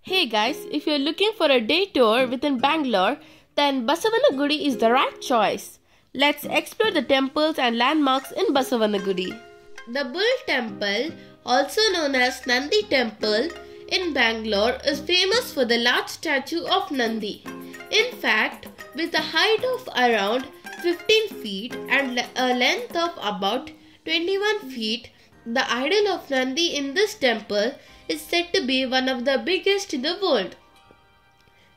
Hey guys, if you're looking for a day tour within Bangalore, then Basavanagudi is the right choice. Let's explore the temples and landmarks in Basavanagudi. The Bull Temple, also known as Nandi Temple in Bangalore, is famous for the large statue of Nandi. In fact, with a height of around 15 feet and a length of about 21 feet, the idol of Nandi in this temple is said to be one of the biggest in the world.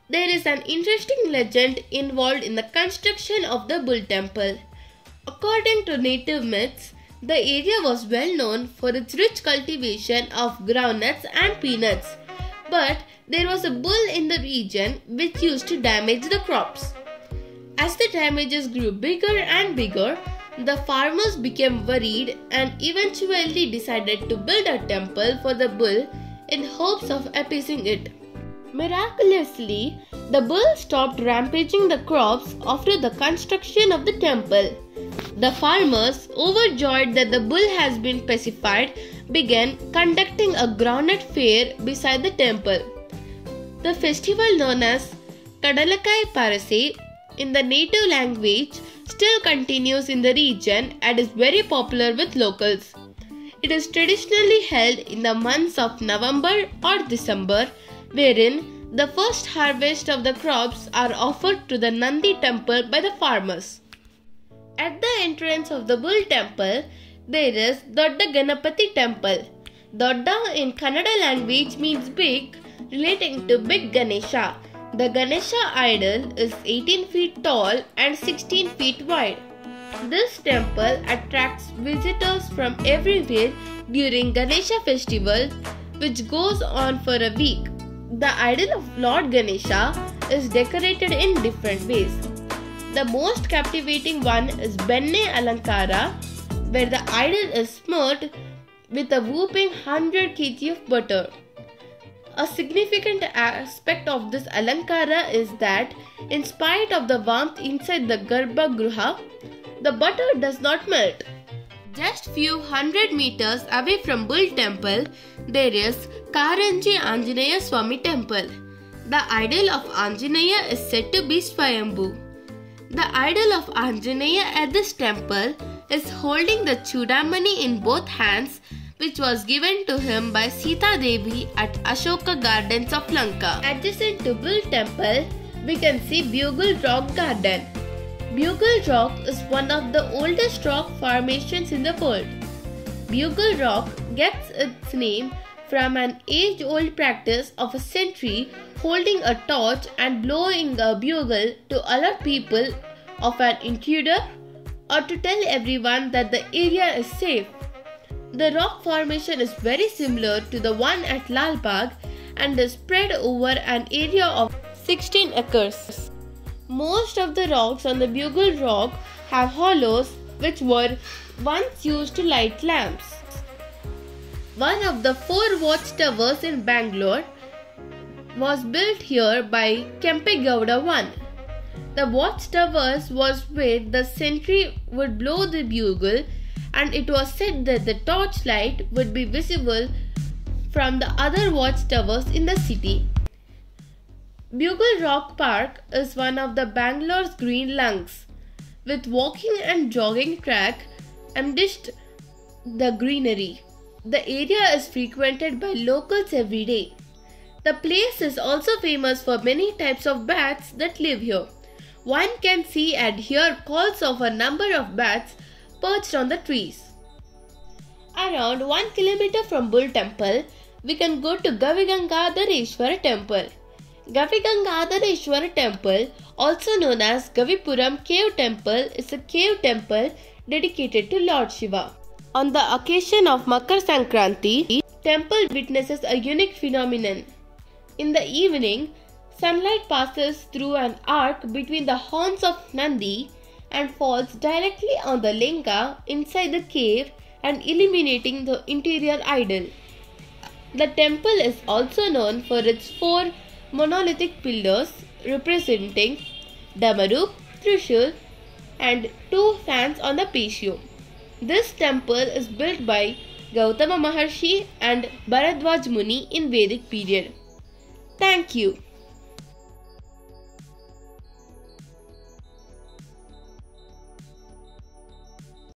There is an interesting legend involved in the construction of the Bull Temple. According to native myths, the area was well known for its rich cultivation of groundnuts and peanuts, but there was a bull in the region which used to damage the crops. As the damages grew bigger and bigger, the farmers became worried and eventually decided to build a temple for the bull in hopes of appeasing it. Miraculously, the bull stopped rampaging the crops after the construction of the temple. The farmers, overjoyed that the bull has been pacified, began conducting a groundnut fair beside the temple. The festival known as Kadalakai Parase in the native language still continues in the region and is very popular with locals. It is traditionally held in the months of November or December, wherein the first harvest of the crops are offered to the Nandi temple by the farmers. At the entrance of the Bull temple, there is Dodda Ganapati temple. Dodda in Kannada language means big, relating to Big Ganesha. The Ganesha idol is 18 feet tall and 16 feet wide. This temple attracts visitors from everywhere during Ganesha festival, which goes on for a week. The idol of Lord Ganesha is decorated in different ways. The most captivating one is Benne Alankara, where the idol is smeared with a whopping 100 kg of butter. A significant aspect of this Alankara is that, in spite of the warmth inside the Garbhagruha, the butter does not melt. Just few hundred meters away from Bull Temple, there is Karanji Anjaneya Swami Temple. The idol of Anjaneya is said to be Swayambhu. The idol of Anjaneya at this temple is holding the Chudamani in both hands, which was given to him by Sita Devi at Ashoka Gardens of Lanka. Adjacent to Bull Temple, we can see Bugle Rock Garden. Bugle Rock is one of the oldest rock formations in the world. Bugle Rock gets its name from an age-old practice of a sentry holding a torch and blowing a bugle to alert people of an intruder or to tell everyone that the area is safe. The rock formation is very similar to the one at Lal Bagh and is spread over an area of 16 acres. Most of the rocks on the Bugle Rock have hollows which were once used to light lamps. One of the 4 watchtowers in Bangalore was built here by Kempe Gowda I. The watchtowers was where the sentry would blow the bugle, and it was said that the torchlight would be visible from the other watchtowers in the city. Bugle Rock Park is one of the Bangalore's green lungs, with walking and jogging track amidst the greenery. The area is frequented by locals every day. The place is also famous for many types of bats that live here. One can see and hear calls of a number of bats perched on the trees. Around 1 kilometer from Bull Temple, we can go to Gavigangadhareshwara Temple. Gavigangadhareshwara Temple, also known as Gavipuram Cave Temple, is a cave temple dedicated to Lord Shiva. On the occasion of Makar Sankranti, temple witnesses a unique phenomenon. In the evening, sunlight passes through an arc between the horns of Nandi and falls directly on the linga inside the cave and illuminating the interior idol. The temple is also known for its 4 monolithic pillars representing Damaruk, Trishul and 2 fans on the patio. This temple is built by Gautama Maharshi and Bharadwaj Muni in Vedic period. Thank you.